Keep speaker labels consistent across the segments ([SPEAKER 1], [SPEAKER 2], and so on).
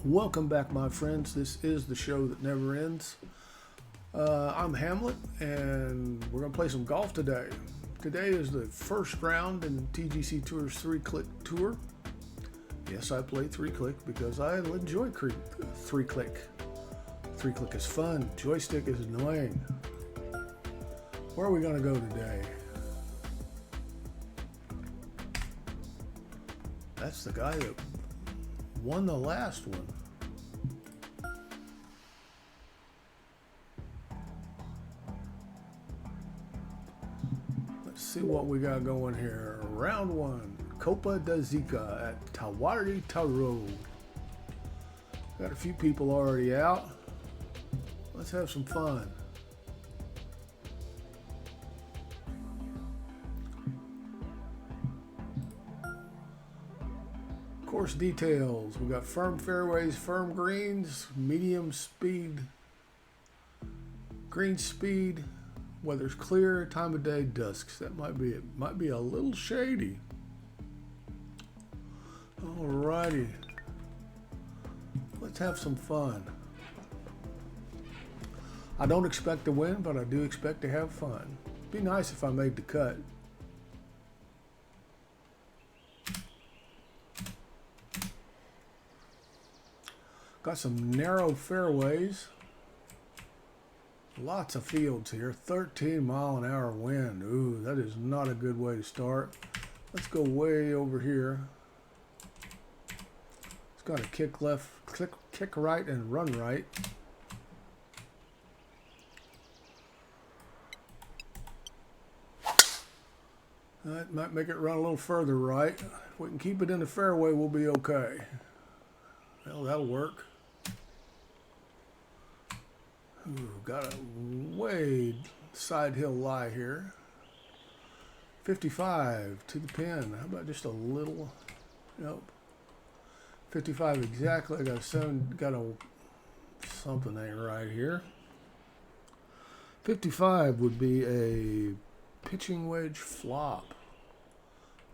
[SPEAKER 1] Welcome back, my friends. This is the show that never ends. I'm Hamlet, and we're going to play some golf today. Today is the first round in TGC Tour's 3-click tour. Yes, I play 3-click because I enjoy 3-click. 3-click is fun. Joystick is annoying. Where are we going to go today? That's the guy that won the last one. Let's see what we got going here. Round 1, Copa da Zika at Tawari, Toro. Got a few people already out. Let's have some fun. Course details. We got firm fairways, firm greens, medium speed, green speed, weather's clear, time of day dusks. That might be it. Might be a little shady. Alrighty. Let's have some fun. I don't expect to win, but I do expect to have fun. Be nice if I made the cut. Got some narrow fairways. Lots of fields here. 13-mile-an-hour wind. Ooh, that is not a good way to start. Let's go way over here. It's got to kick left, kick right, and run right. That might make it run a little further right. If we can keep it in the fairway, we'll be okay. Well, that'll work. Ooh, got a way side hill lie here. 55 to the pin. How about just a little? Nope. 55 exactly. I got something ain't right here. 55 would be a pitching wedge flop.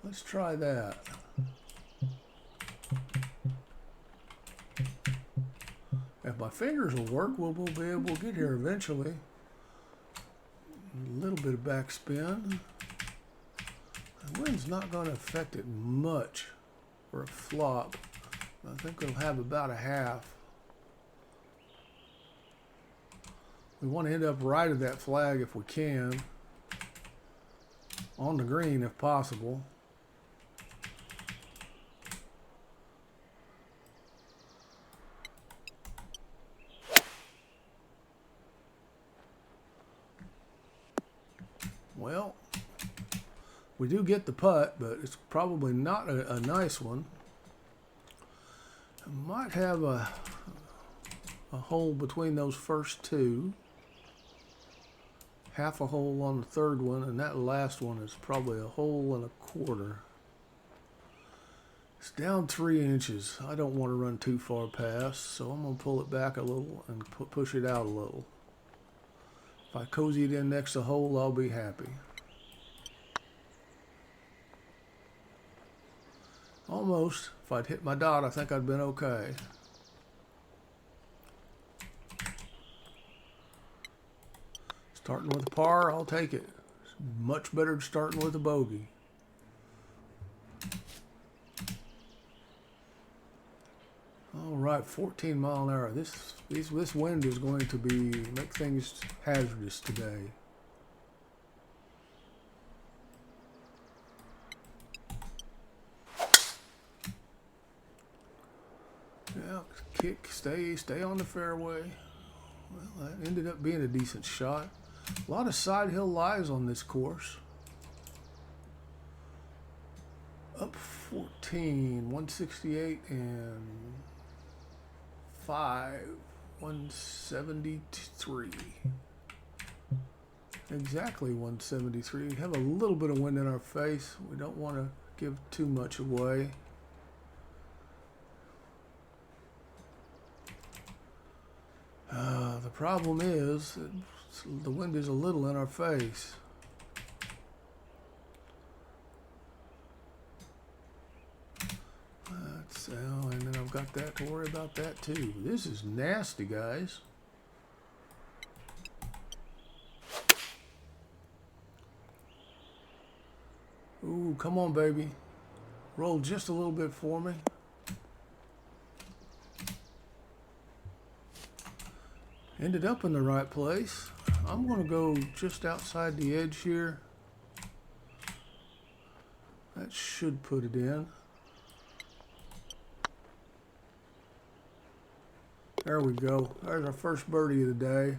[SPEAKER 1] Let's try that. If my fingers will work, we'll be able to get here eventually. A little bit of backspin. The wind's not going to affect it much for a flop. I think it'll have about a half. We want to end up right of that flag if we can. On the green if possible. Well, we do get the putt, but it's probably not a nice one. I might have a hole between those first two. Half a hole on the third one, and that last one is probably a hole and a quarter. It's down 3 inches. I don't want to run too far past, so I'm going to pull it back a little and push it out a little. If I cozy it in next to the hole, I'll be happy. Almost. If I'd hit my dot, I think I'd been okay. Starting with a par, I'll take it. It's much better than starting with a bogey. All right, 14 mile an hour. This wind is going to make things hazardous today. Yeah, kick, stay on the fairway. Well, that ended up being a decent shot. A lot of side hill lies on this course. Up 14, 168 and 5, 173. Exactly 173. We have a little bit of wind in our face. We don't want to give too much away. The problem is the wind is a little in our face. got that to worry about that too. This is nasty, guys. Ooh, come on, baby. Roll just a little bit for me. Ended up in the right place. I'm going to go just outside the edge here. That should put it in. There we go. There's our first birdie of the day.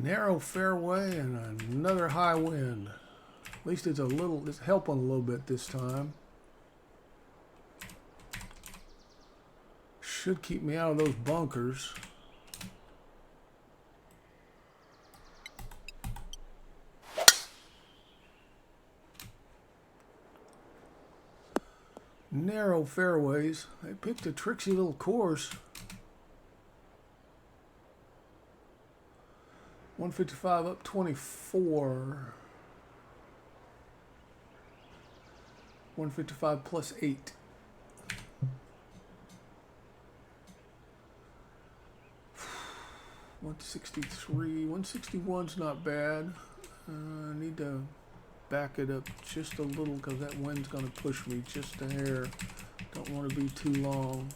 [SPEAKER 1] Narrow fairway and another high wind. At least it's helping a little bit this time. Should keep me out of those bunkers. Narrow fairways. They picked a tricksy little course. 155 up 24. 155 plus 8. $163. 161's not bad. I need to back it up just a little because that wind's going to push me just a hair. Don't want to be too long.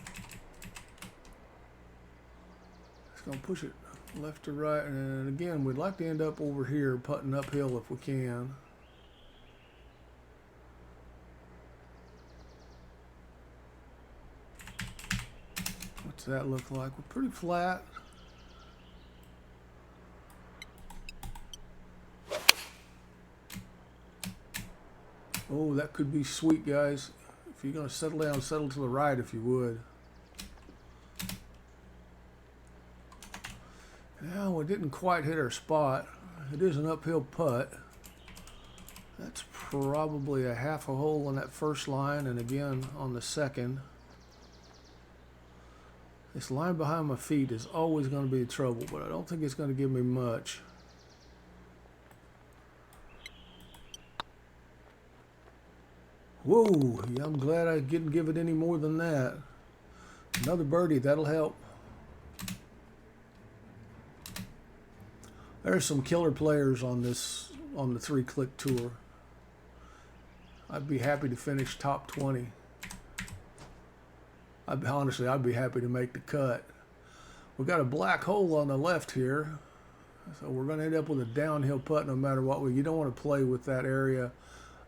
[SPEAKER 1] It's going to push it left to right, and again, we'd like to end up over here putting uphill if we can. What's that look like? We're pretty flat. Oh, that could be sweet, guys. If you're going to settle down, settle to the right if you would. Yeah, we didn't quite hit our spot. It is an uphill putt. That's probably a half a hole on that first line, and again on the second. This line behind my feet is always going to be trouble, but I don't think it's going to give me much. Whoa, yeah, I'm glad I didn't give it any more than that. Another birdie, that'll help. There's some killer players on the 3-click tour. I'd be happy to finish top 20. Honestly, I'd be happy to make the cut. We've got a black hole on the left here, so we're going to end up with a downhill putt no matter what. You don't want to play with that area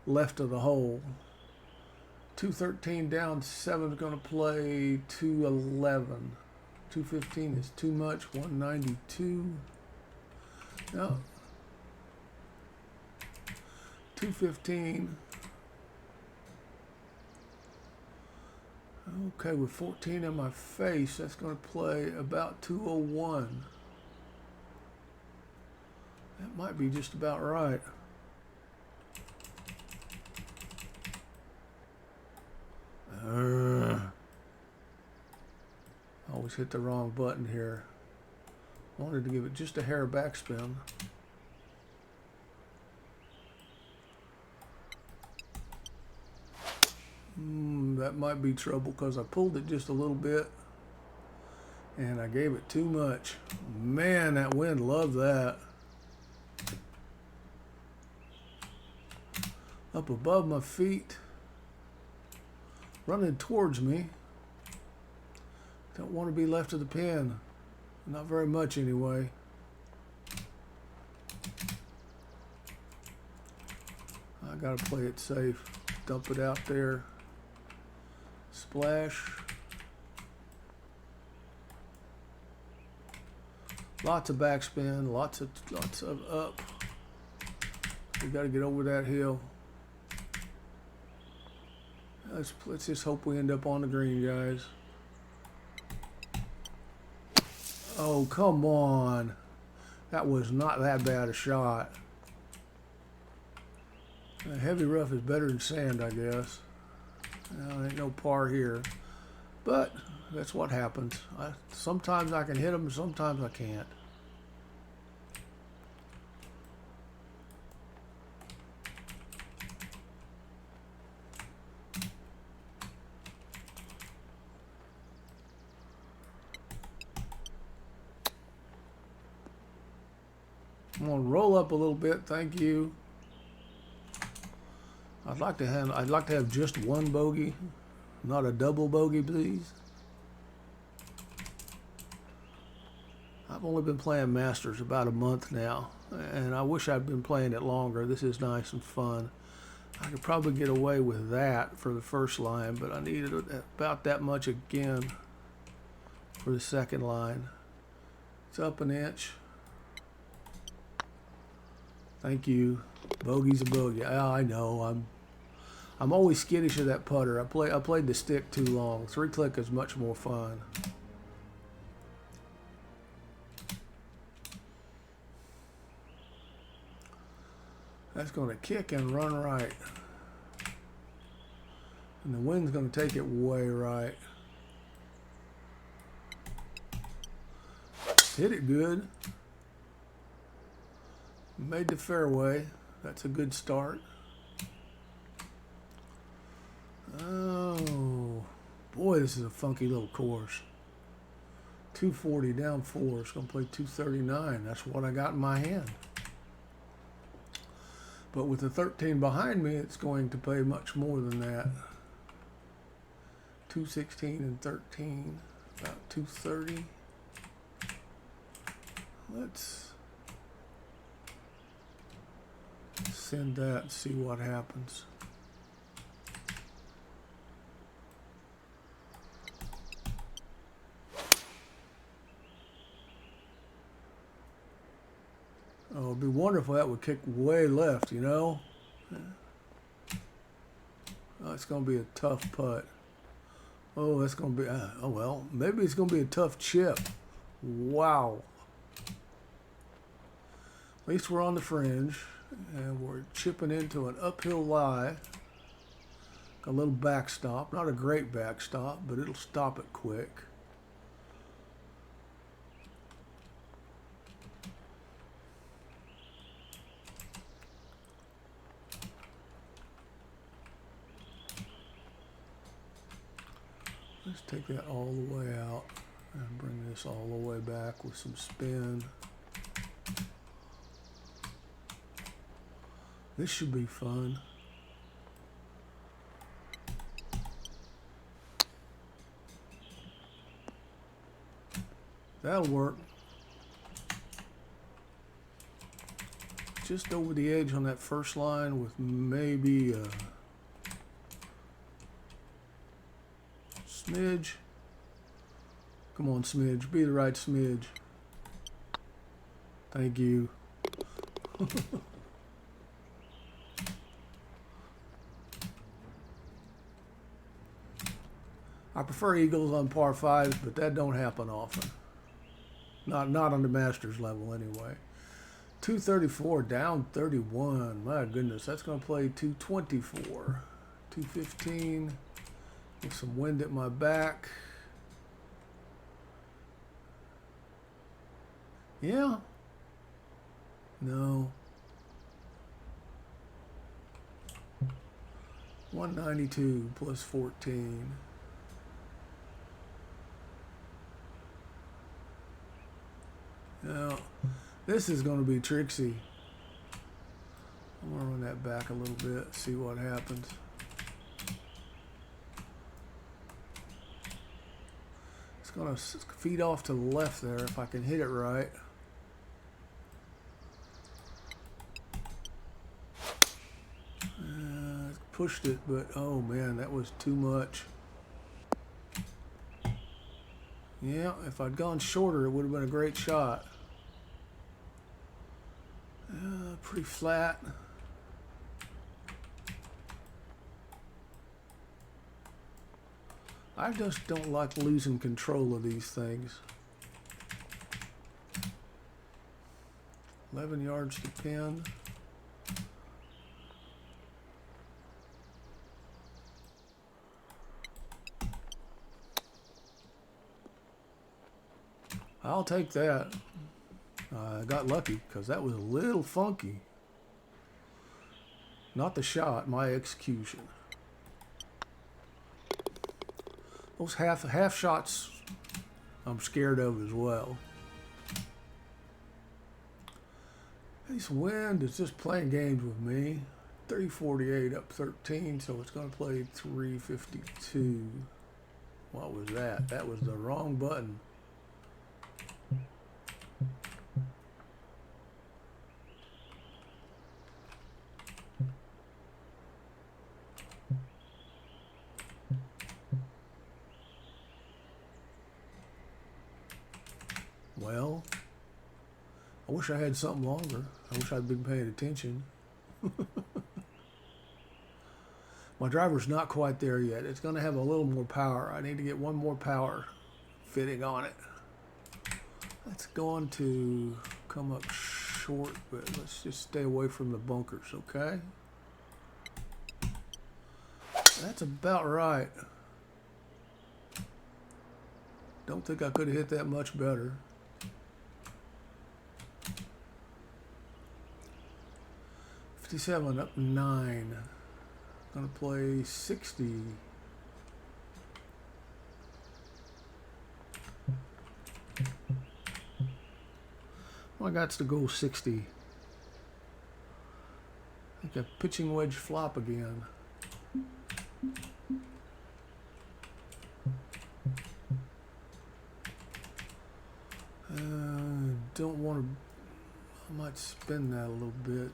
[SPEAKER 1] left of the hole. 213 down, 7 is going to play 211. 215 is too much. 192. No. 215. Okay, with 14 in my face, that's going to play about 201. That might be just about right. Always hit the wrong button here. Wanted to give it just a hair backspin. That might be trouble because I pulled it just a little bit and I gave it too much. Man, that wind loved that. Up above my feet, running towards me. Don't want to be left of the pin. Not very much anyway. I gotta play it safe. Dump it out there. Splash. Lots of backspin, lots of up. We gotta get over that hill. Let's just hope we end up on the green, guys. Oh, come on. That was not that bad a shot. Heavy rough is better than sand, I guess. Ain't no par here. But that's what happens. Sometimes I can hit them, sometimes I can't. I'm gonna roll up a little bit. Thank you. I'd like to have just one bogey, not a double bogey, please. I've only been playing Masters about a month now, and I wish I'd been playing it longer. This is nice and fun. I could probably get away with that for the first line, but I needed about that much again for the second line. It's up an inch. Thank you. Bogey's a bogey. Yeah, I know. I'm always skittish of that putter. I played the stick too long. 3-click is much more fun. That's going to kick and run right. And the wind's going to take it way right. Hit it good. Made the fairway. That's a good start. Oh, boy, this is a funky little course. 240 down 4. It's going to play 239. That's what I got in my hand. But with the 13 behind me, it's going to play much more than that. 216 and 13, about 230. Let's send that and see what happens. Oh, it'd be wonderful if that would kick way left, you know? Oh, it's going to be a tough putt. Oh, that's going to be, oh well, maybe it's going to be a tough chip. Wow. At least we're on the fringe, and we're chipping into an uphill lie. A little backstop, not a great backstop, but it'll stop it quick. Let's take that all the way out and bring this all the way back with some spin. This should be fun. That'll work. Just over the edge on that first line with maybe a smidge. Come on, smidge. Be the right smidge. Thank you. I prefer eagles on par 5s, but that don't happen often. Not on the Masters level anyway. 234 down 31. My goodness, that's going to play 224. 215 with some wind at my back. Yeah. No. 192 plus 14. Now, this is going to be tricksy. I'm going to run that back a little bit, see what happens. It's going to feed off to the left there if I can hit it right. Pushed it, but oh man, that was too much. Yeah, if I'd gone shorter, it would have been a great shot. Pretty flat. I just don't like losing control of these things. 11 yards to pin. I'll take that. I got lucky because that was a little funky. Not the shot, my execution. Those half shots I'm scared of as well. This wind is just playing games with me. 348 up 13, so it's going to play 352. What was that? That was the wrong button. Well, I wish I had something longer. I wish I'd been paying attention. My driver's not quite there yet. It's going to have a little more power. I need to get one more power fitting on it. It's going to come up short, but let's just stay away from the bunkers, okay? That's about right. Don't think I could have hit that much better. $57 up 9. Gonna play 60. Well, I got to go 60. I think a pitching wedge flop again. Don't want to. I might spin that a little bit.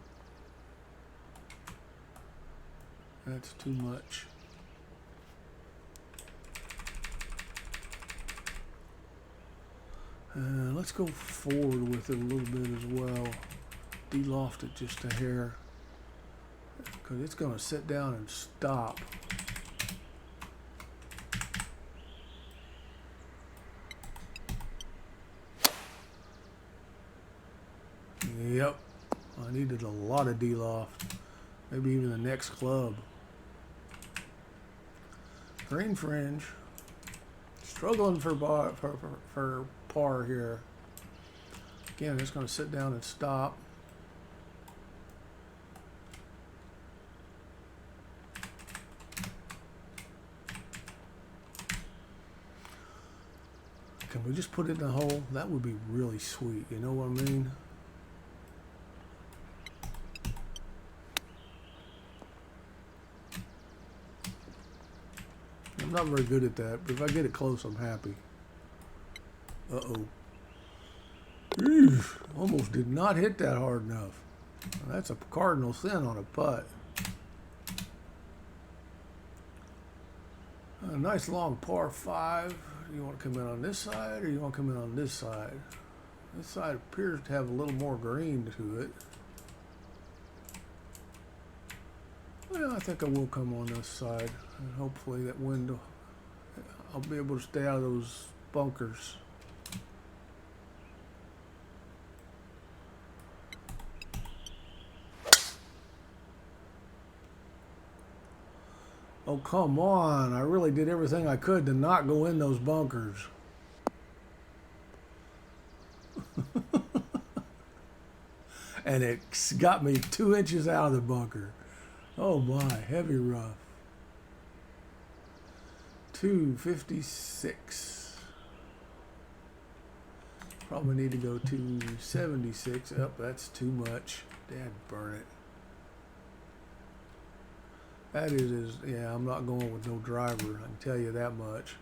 [SPEAKER 1] That's too much. Let's go forward with it a little bit as well. De-loft it just a hair, because it's going to sit down and stop. Yep, I needed a lot of de-loft. Maybe even the next club. Green fringe. Struggling for par here. Again, it's going to sit down and stop. Can we just put it in the hole? That would be really sweet. You know what I mean? I'm not very good at that, but if I get it close, I'm happy. Uh-oh. Almost did not hit that hard enough. That's a cardinal sin on a putt. A nice long par 5. You want to come in on this side, or you want to come in on this side? This side appears to have a little more green to it. Well, I think I will come on this side, and hopefully that wind, I'll be able to stay out of those bunkers. Oh, come on. I really did everything I could to not go in those bunkers. And it got me 2 inches out of the bunker. Oh my, heavy rough. 256. Probably need to go 276. Oh, that's too much. Dad, burn it. That is, yeah, I'm not going with no driver. I can tell you that much.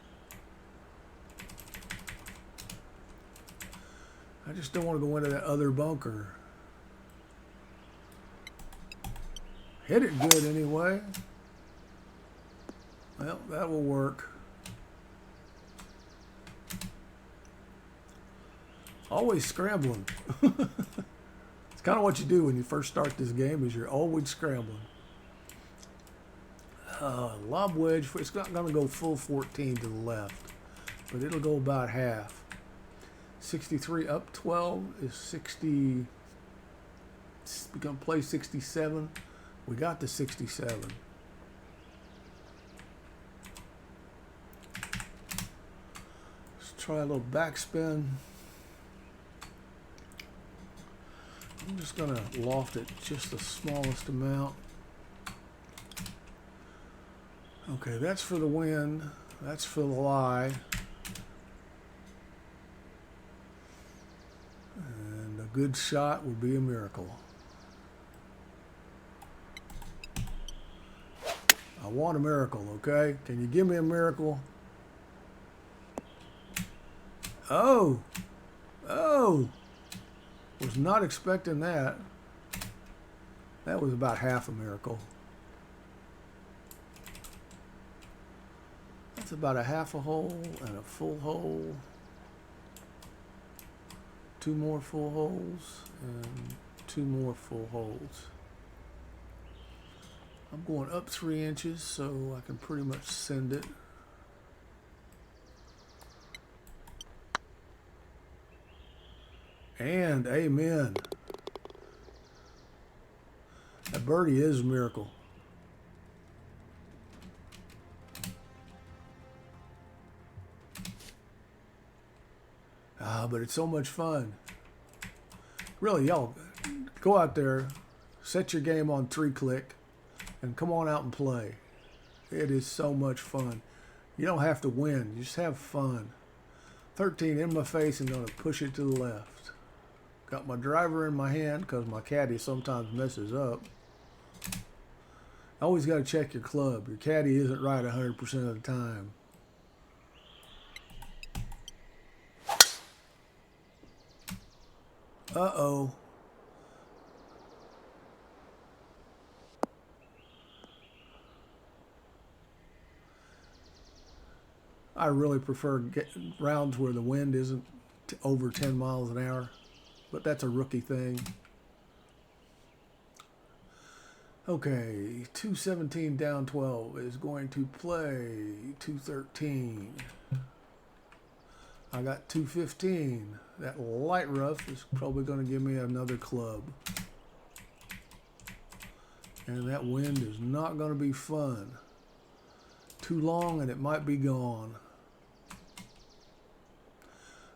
[SPEAKER 1] I just don't want to go into that other bunker. Hit it good anyway. Well, that will work. Always scrambling. It's kind of what you do when you first start this game, is you're always scrambling. Lob wedge, it's not going to go full 14 to the left, but it'll go about half. 63 up 12 is 60. We're going to play 67. We got the 67. Let's try a little backspin. I'm just going to loft it just the smallest amount. Okay, that's for the win. That's for the lie. And a good shot would be a miracle. I want a miracle, okay? Can you give me a miracle? Oh! Oh! Was not expecting that. That was about half a miracle. That's about a half a hole and a full hole. 2 more full holes and 2 more full holes. I'm going up 3 inches so I can pretty much send it. And amen. That birdie is a miracle. But it's so much fun. Really, y'all, go out there, set your game on 3-click, and come on out and play. It is so much fun. You don't have to win. You just have fun. 13 in my face and going to push it to the left. Got my driver in my hand because my caddy sometimes messes up. Always got to check your club. Your caddy isn't right 100% of the time. Uh-oh. I really prefer rounds where the wind isn't over 10 miles an hour, but that's a rookie thing. Okay, 217 down 12 is going to play 213. I got 215. That light rough is probably going to give me another club. And that wind is not going to be fun. Too long and it might be gone.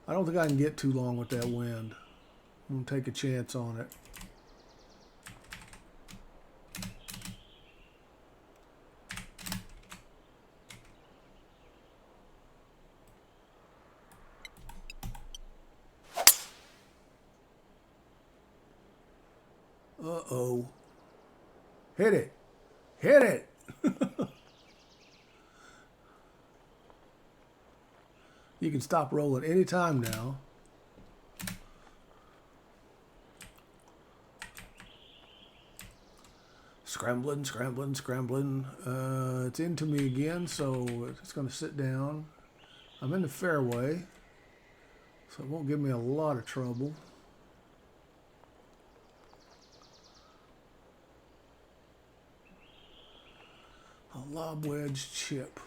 [SPEAKER 1] I don't think I can get too long with that wind. I'm going to take a chance on it. Uh-oh. Hit it. Hit it. You can stop rolling anytime now. Scrambling, scrambling, scrambling. It's into me again, so it's going to sit down. I'm in the fairway, so it won't give me a lot of trouble. A lob wedge chip.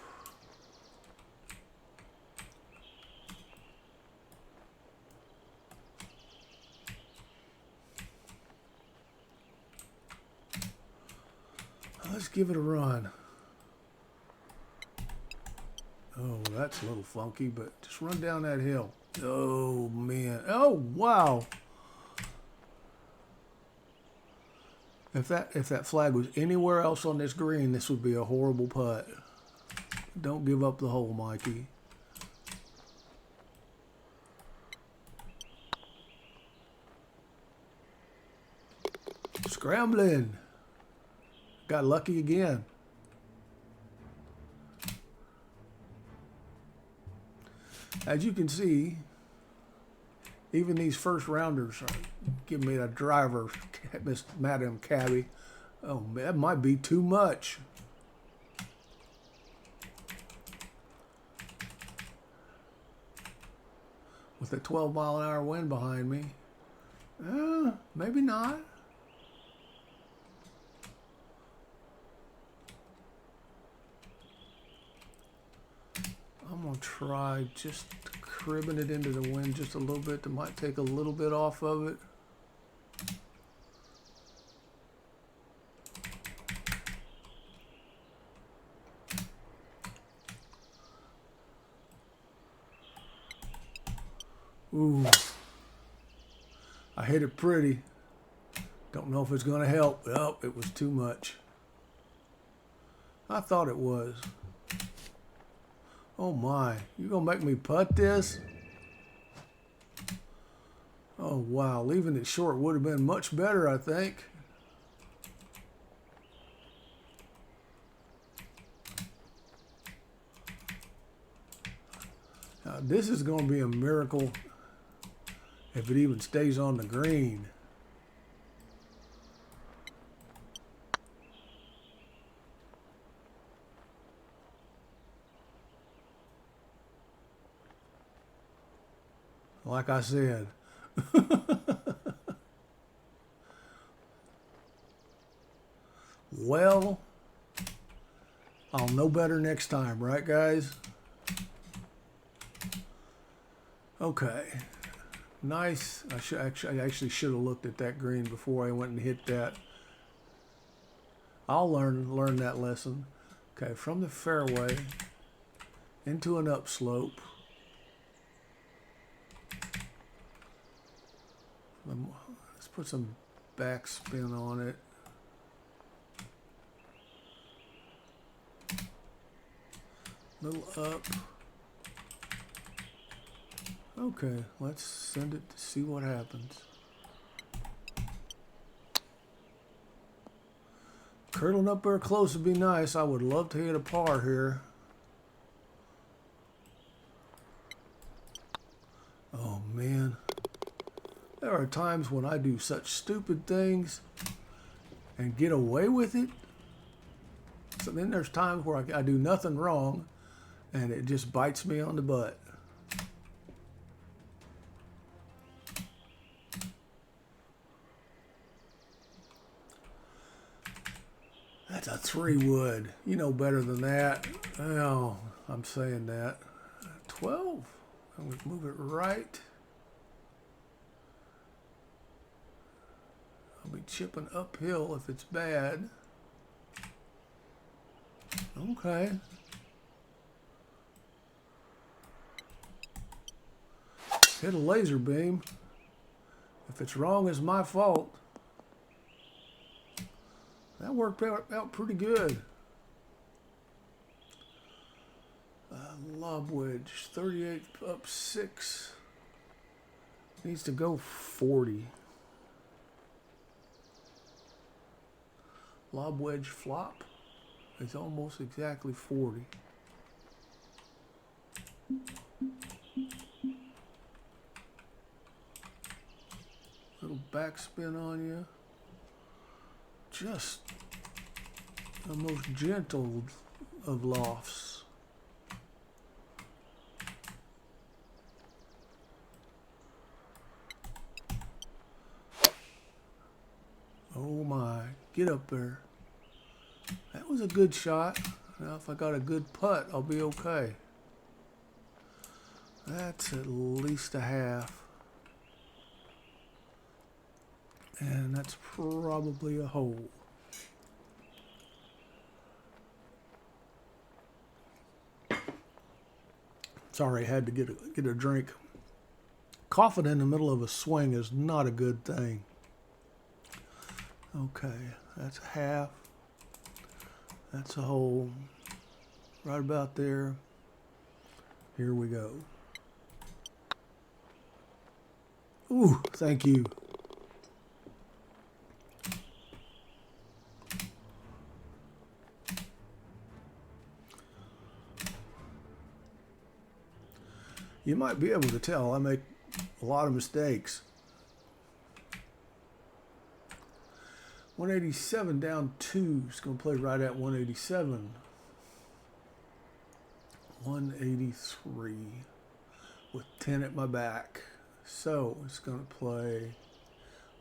[SPEAKER 1] Let's give it a run. Oh, that's a little funky, but just run down that hill. Oh, man. Oh, wow. If that flag was anywhere else on this green, this would be a horrible putt. Don't give up the hole, Mikey. Scrambling. Got lucky again. As you can see, even these first rounders are giving me a driver, Miss Madam Cabby. Oh, that might be too much. With a 12-mile-an-hour wind behind me. Maybe not. I'm going to try just cribbing it into the wind just a little bit. That might take a little bit off of it. Ooh. I hit it pretty. Don't know if it's going to help. Oh, it was too much. I thought it was. Oh my, you gonna make me putt this? Oh, wow. Leaving it short would have been much better, I think. Now, this is going to be a miracle if it even stays on the green. Like I said. Well, I'll know better next time, right, guys? Okay. Nice. I actually should have looked at that green before I went and hit that. I'll learn that lesson. Okay, from the fairway into an upslope. Let's put some backspin on it. Little up. Okay, let's send it to see what happens. Curling up there close would be nice. I would love to hit a par here. Oh man. There are times when I do such stupid things and get away with it. So then there's times where I do nothing wrong and it just bites me on the butt. That's a 3-wood. You know better than that. Oh, I'm saying that. 12. And we move it right. I'll be chipping uphill if it's bad. Okay. Hit a laser beam. If it's wrong, it's my fault. That worked out pretty good. Lob wedge, 38 up 6. Needs to go 40. Lob wedge flop is almost exactly 40. Little backspin on you. Just the most gentle of lofts. Oh my, get up there. That was a good shot. Now if I got a good putt, I'll be okay. That's at least a half. And that's probably a hole. Sorry, I had to get a drink. Coughing in the middle of a swing is not a good thing. Okay, that's a half. That's a hole. Right about there. Here we go. Ooh, thank you. You might be able to tell I make a lot of mistakes. 187 down 2 is going to play right at 187. 183 with 10 at my back. So it's going to play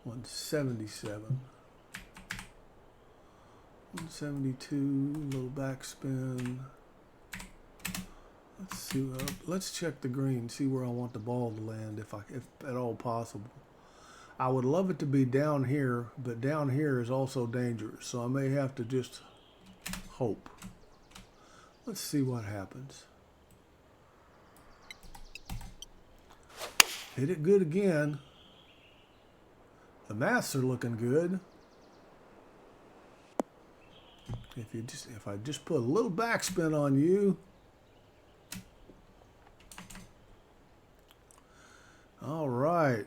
[SPEAKER 1] 177. 172, little backspin. Let's see. Let's check the green, see where I want the ball to land, if at all possible. I would love it to be down here, but down here is also dangerous, so I may have to just hope. Let's see what happens. Hit it good again. The maths are looking good. If I just put a little backspin on you. All right.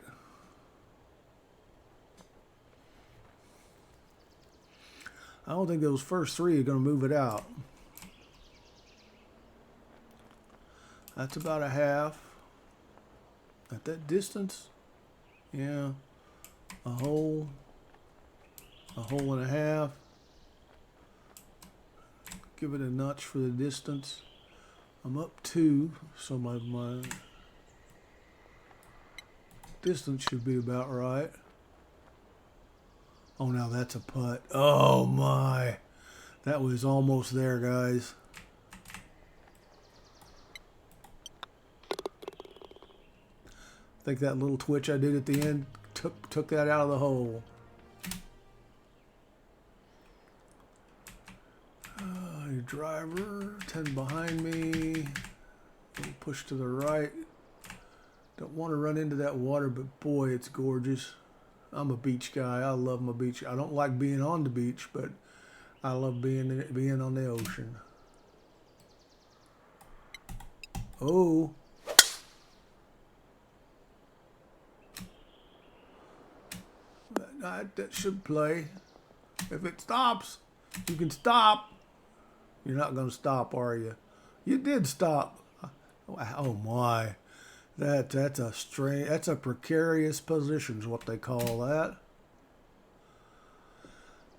[SPEAKER 1] I don't think those first three are going to move it out. That's about a half. At that distance, yeah, a hole and a half. Give it a notch for the distance. I'm up 2, so my distance should be about right. Oh, now that's a putt. Oh my, that was almost there, guys. I think that little twitch I did at the end took that out of the hole. Your driver, 10 behind me. Little push to the right. Don't want to run into that water, but boy, it's gorgeous. I'm a beach guy. I love my beach. I don't like being on the beach, but I love being on the ocean. Oh. That should play. If it stops, you can stop. You're not going to stop, are you? You did stop. Oh my. That's a strange. That's a precarious position is what they call that.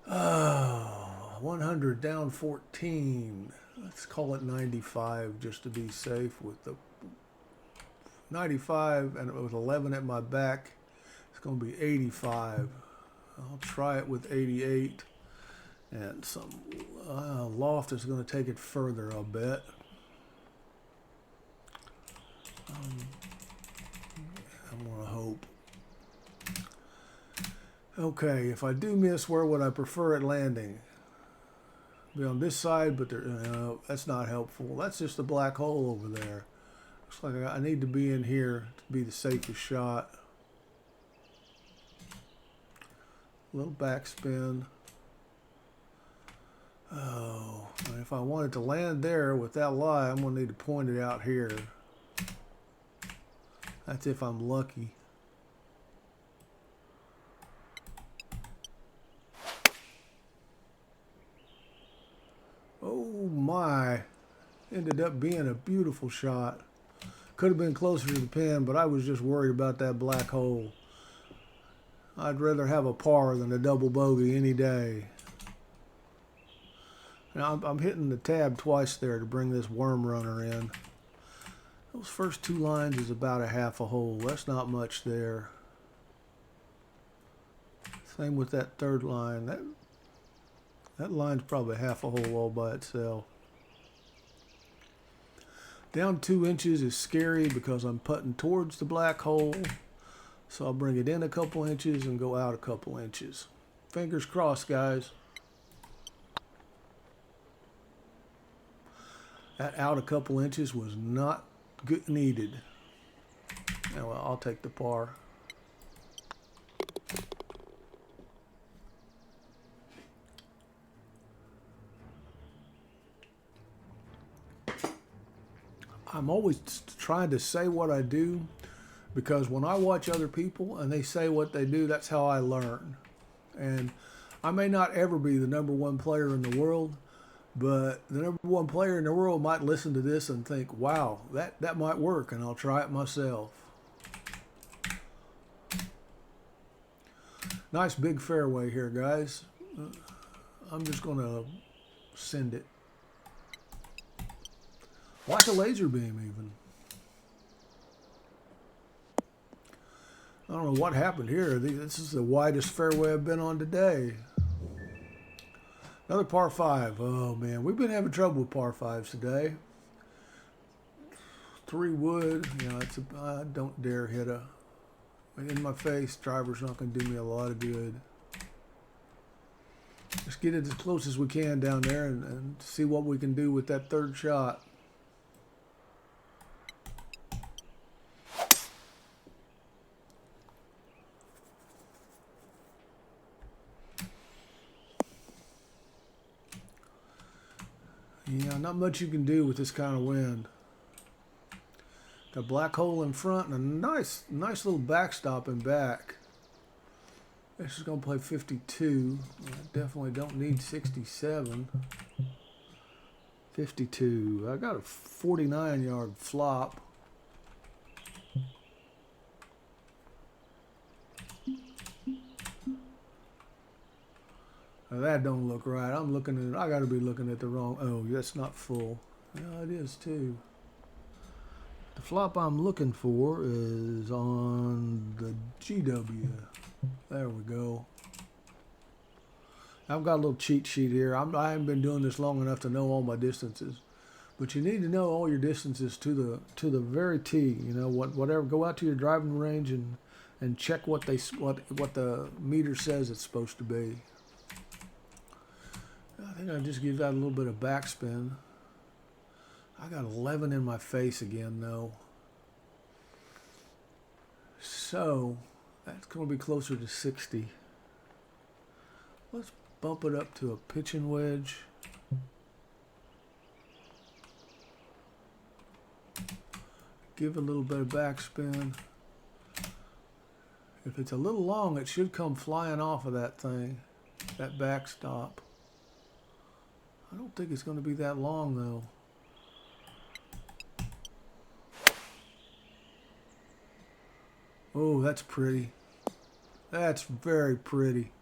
[SPEAKER 1] Oh, 100 down 14. Let's call it 95 just to be safe with the 95 and with 11 at my back. It's going to be 85. I'll try it with 88. And some loft is going to take it further, I'll bet. I'm going to hope. Okay, if I do miss, where would I prefer it landing? Be on this side, but that's not helpful. That's just a black hole over there. Looks like I need to be in here to be the safest shot. A little backspin. Oh, and if I wanted to land there with that lie, I'm going to need to point it out here. That's if I'm lucky. Oh my. Ended up being a beautiful shot. Could have been closer to the pin, but I was just worried about that black hole. I'd rather have a par than a double bogey any day. Now I'm hitting the tab twice there to bring this worm runner in. Those first 2 lines is about a half a hole. That's not much there. Same with that 3rd line. That line's probably half a hole all by itself. Down 2 inches is scary because I'm putting towards the black hole. So I'll bring it in a couple inches and go out a couple inches. Fingers crossed, guys. That out a couple inches was not good, needed. Oh, well, I'll take the par. I'm always trying to say what I do, because when I watch other people and they say what they do, that's how I learn. And I may not ever be the #1 player in the world, but the #1 player in the world might listen to this and think, wow, that might work, and I'll try it myself. Nice big fairway here, guys. I'm just going to send it. Like a laser beam, even. I don't know what happened here. This is the widest fairway I've been on today. Another par 5. Oh, man. We've been having trouble with par 5s today. 3 wood. You know, I don't dare hit a in my face. Driver's not going to do me a lot of good. Let's get it as close as we can down there and see what we can do with that 3rd shot. Yeah, not much you can do with this kind of wind. Got a black hole in front and a nice little backstop in back. This is going to play 52. I definitely don't need 67. 52. I got a 49-yard flop. Now that don't look right. I'm looking at. I got to be looking at the wrong. Oh, that's not full. Yeah, it is too. The flop I'm looking for is on the GW. There we go. I've got a little cheat sheet here. I haven't been doing this long enough to know all my distances, but you need to know all your distances to the very tee. You know, whatever. Go out to your driving range and check what the meter says it's supposed to be. I think I just give that a little bit of backspin. I got 11 in my face again though, so that's going to be closer to 60. Let's bump it up to a pitching wedge. Give it a little bit of backspin. If it's a little long, it should come flying off of that thing, that backstop. I don't think it's going to be that long though. Oh, that's pretty. That's very pretty.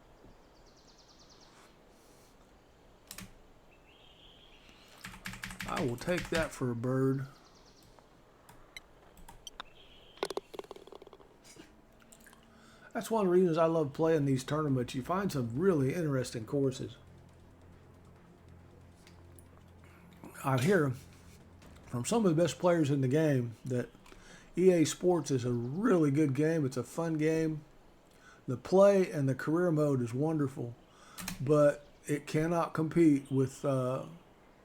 [SPEAKER 1] I will take that for a bird. That's one of the reasons I love playing these tournaments. You find some really interesting courses. I hear from some of the best players in the game that EA Sports is a really good game. It's a fun game. The play and the career mode is wonderful, but it cannot compete with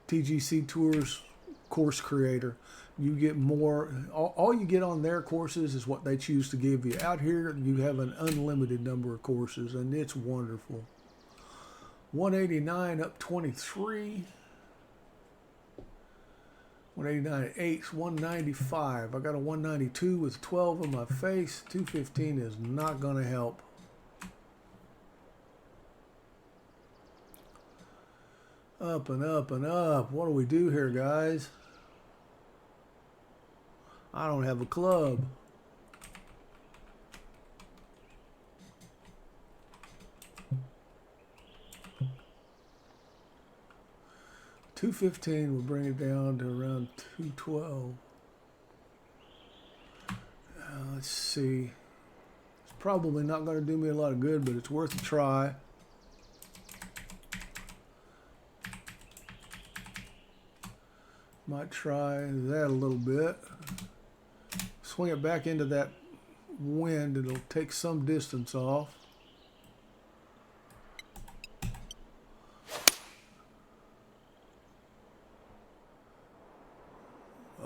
[SPEAKER 1] TGC Tours Course Creator. You get more. All you get on their courses is what they choose to give you. Out here, you have an unlimited number of courses, and it's wonderful. 189 up 23. 189 at 8, 195. I got a 192 with 12 in my face. 215 is not going to help. Up and up and up. What do we do here, guys? I don't have a club. $215 will bring it down to around $212. Let's see. It's probably not going to do me a lot of good, but it's worth a try. Might try that a little bit. Swing it back into that wind. It'll take some distance off.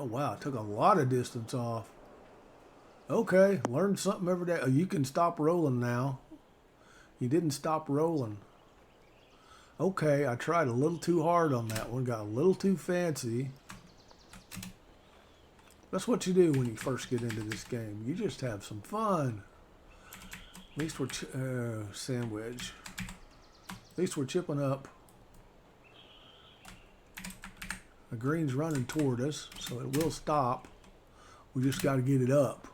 [SPEAKER 1] Oh wow, it took a lot of distance off. Okay, learn something every day. Oh, you can stop rolling now. You didn't stop rolling. Okay, I tried a little too hard on that one. Got a little too fancy. That's what you do when you first get into this game. You just have some fun. At least we're sandwich. At least we're chipping up. The green's running toward us, so it will stop. We just got to get it up.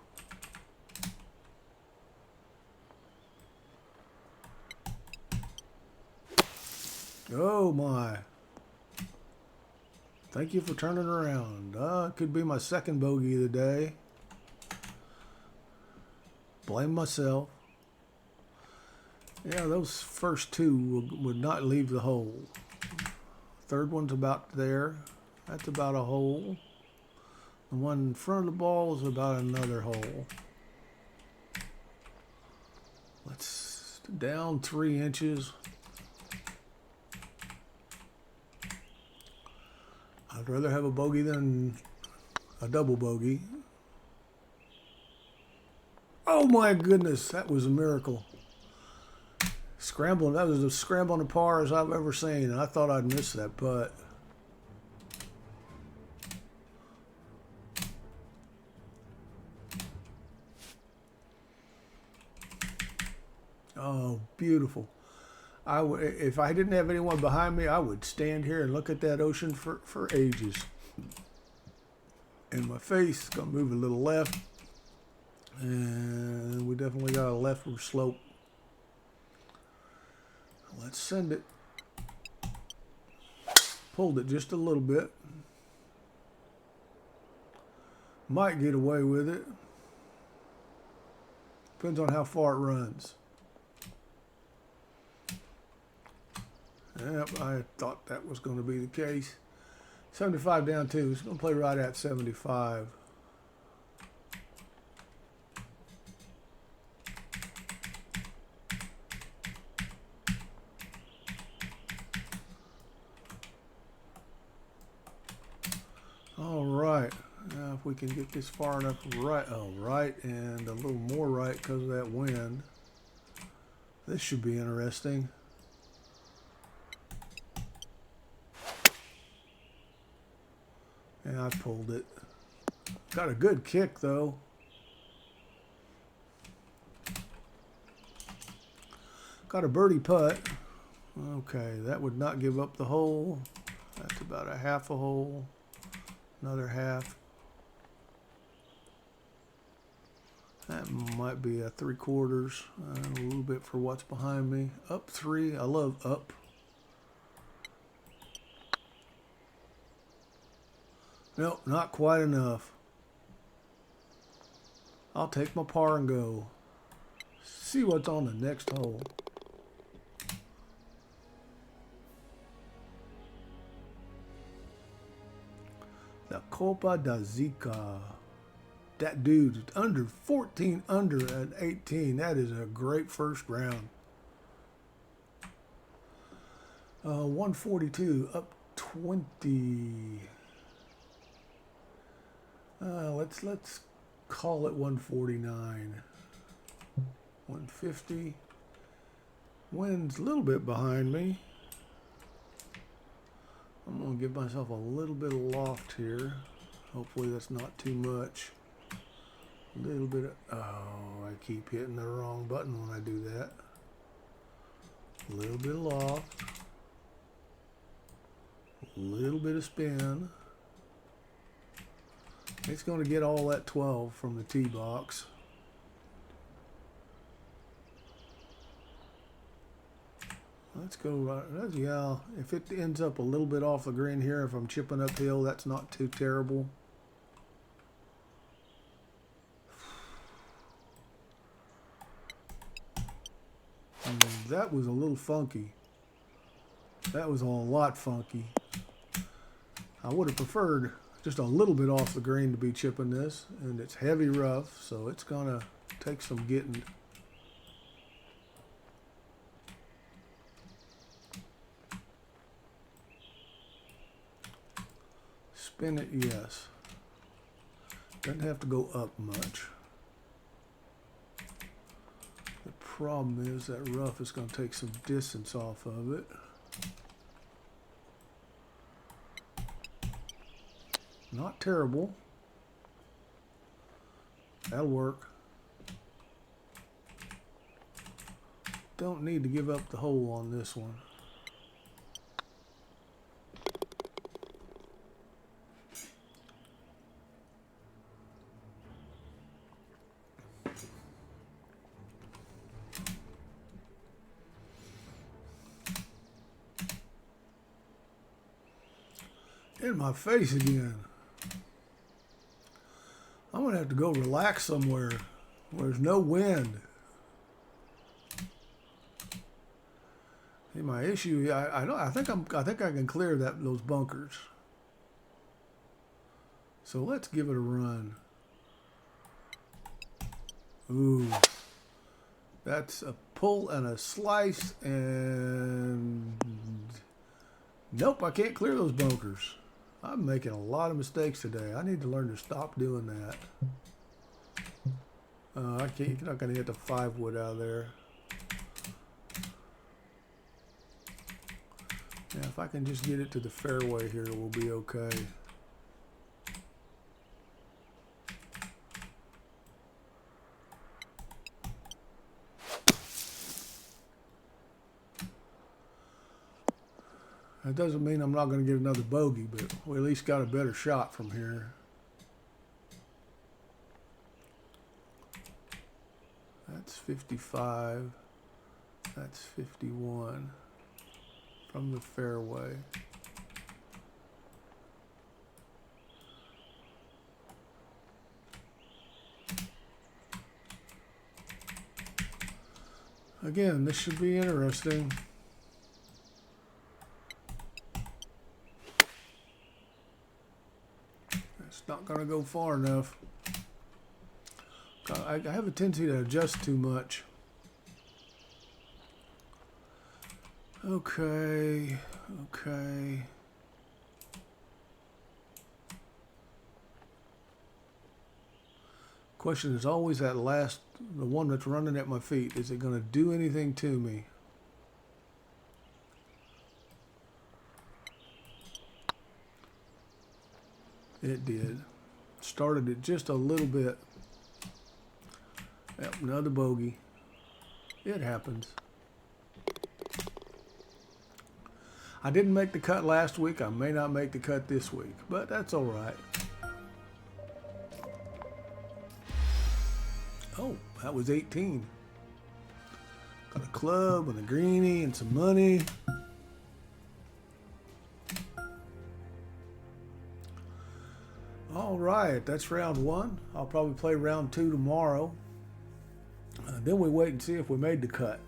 [SPEAKER 1] Oh my. Thank you for turning around. It could be my second bogey of the day. Blame myself. Yeah, those first two would not leave the hole. Third one's about there. That's about a hole. The one in front of the ball is about another hole. Let's down 3 inches. I'd rather have a bogey than a double bogey. Oh my goodness, that was a miracle. Scrambling, that was as scrambling a par as I've ever seen, and I thought I'd miss that putt. Oh, beautiful. If I didn't have anyone behind me, I would stand here and look at that ocean for ages. And my face is going to move a little left. And we definitely got a leftward slope. Let's send it. Pulled it just a little bit. Might get away with it. Depends on how far it runs. Yep, I thought that was going to be the case. 75 down 2. It's going to play right at 75. All right. Now if we can get this far enough right, right, and a little more right because of that wind. This should be interesting. And I pulled it. Got a good kick though. Got a birdie putt. Okay, that would not give up the hole. That's about a half a hole. Another half. That might be a 3/4. A little bit for what's behind me. Up 3. I love up. Nope, not quite enough. I'll take my par and go. See what's on the next hole. The Copa da Zika. That dude's under 14 under at 18. That is a great first round. 142 up 20. Let's call it 149. 150. Wind's a little bit behind me. I'm gonna give myself a little bit of loft here. Hopefully that's not too much. A little bit of, oh, I keep hitting the wrong button when I do that. A little bit of loft. A little bit of spin. It's going to get all that 12 from the tee box. Let's go right. Yeah, if it ends up a little bit off the green here, if I'm chipping uphill, that's not too terrible. That was a little funky. That was a lot funky. I would have preferred just a little bit off the green to be chipping this, and it's heavy rough, so it's gonna take some getting. Spin it, yes. Doesn't have to go up much. The problem is that rough is going to take some distance off of it. Not terrible. That'll work. Don't need to give up the hole on this one. In my face again. I'm gonna have to go relax somewhere where there's no wind. See, my issue, I think I can clear those bunkers. So let's give it a run. Ooh, that's a pull and a slice, and nope, I can't clear those bunkers. I'm making a lot of mistakes today. I need to learn to stop doing that. I can't. You're not going to hit the 5-wood out of there. Yeah, if I can just get it to the fairway here, we'll be okay. That doesn't mean I'm not going to get another bogey, but we at least got a better shot from here. That's 55. That's 51 from the fairway. Again, this should be interesting. It's not going to go far enough. I have a tendency to adjust too much. Okay. Question is always that last, the one that's running at my feet. Is it going to do anything to me? It did. Started it just a little bit. Yep, another bogey. It happens. I didn't make the cut last week. I may not make the cut this week, but that's all right. Oh, that was 18. Got a club and a greenie and some money. All right, that's round one. I'll probably play round two tomorrow. Then we wait and see if we made the cut.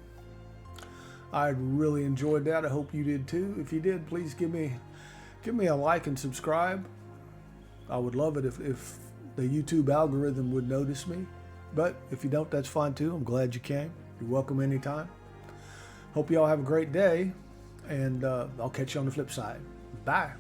[SPEAKER 1] I really enjoyed that. I hope you did too. If you did, please give me a like and subscribe. I would love it if the YouTube algorithm would notice me. But if you don't, that's fine too. I'm glad you came. You're welcome anytime. Hope you all have a great day, and I'll catch you on the flip side. Bye.